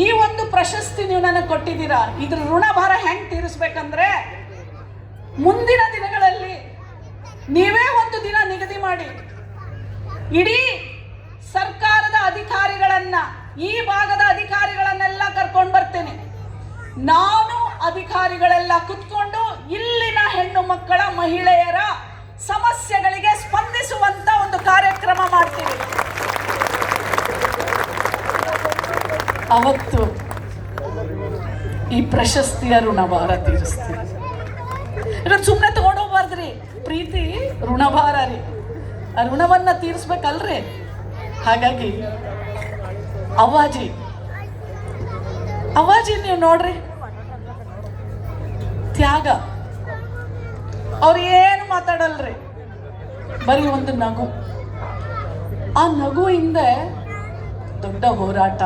ಈ ಒಂದು ಪ್ರಶಸ್ತಿ ನೀವು ನನಗೆ ಕೊಟ್ಟಿದ್ದೀರಾ. ಇದ್ರ ಋಣಭಾರ ಹೆಂಗ್ ತೀರಿಸ್ಬೇಕಂದ್ರೆ, ಮುಂದಿನ ದಿನಗಳಲ್ಲಿ ನೀವೇ ಒಂದು ದಿನ ನಿಗದಿ ಮಾಡಿ ಇಡೀ ಸರ್ಕಾರದ ಅಧಿಕಾರಿಗಳನ್ನ, ಈ ಭಾಗದ ಅಧಿಕಾರಿಗಳನ್ನೆಲ್ಲ ಕರ್ಕೊಂಡು ಬರ್ತೇನೆ. ನಾನು ಅಧಿಕಾರಿಗಳೆಲ್ಲ ಕುತ್ಕೊಂಡು ಇಲ್ಲಿನ ಹೆಣ್ಣು ಮಕ್ಕಳ, ಮಹಿಳೆಯರ ಸಮಸ್ಯೆಗಳಿಗೆ ಸ್ಪಂದಿಸುವಂತ ಒಂದು ಕಾರ್ಯಕ್ರಮ ಮಾಡ್ತೀವಿ. ಅವತ್ತು ಈ ಪ್ರಶಸ್ತಿಯ ಋಣಭಾರ ತೀರಿಸ್ತೀವಿ. ಸುಮ್ಮನೆ ತಗೊಂಡೋಗ್ಬಾರ್ದ್ರಿ, ಪ್ರೀತಿ ಋಣಭಾರ ರೀ, ಆ ಋಣವನ್ನ ತೀರಿಸ್ಬೇಕಲ್ರಿ. ಹಾಗಾಗಿ ಅವಾಜಿ ನೀವು ನೋಡ್ರಿ, ತ್ಯಾಗ. ಅವ್ರು ಏನು ಮಾತಾಡಲ್ರಿ, ಬರೀ ಒಂದು ನಗು. ಆ ನಗುವಿಂದ ದೊಡ್ಡ ಹೋರಾಟ.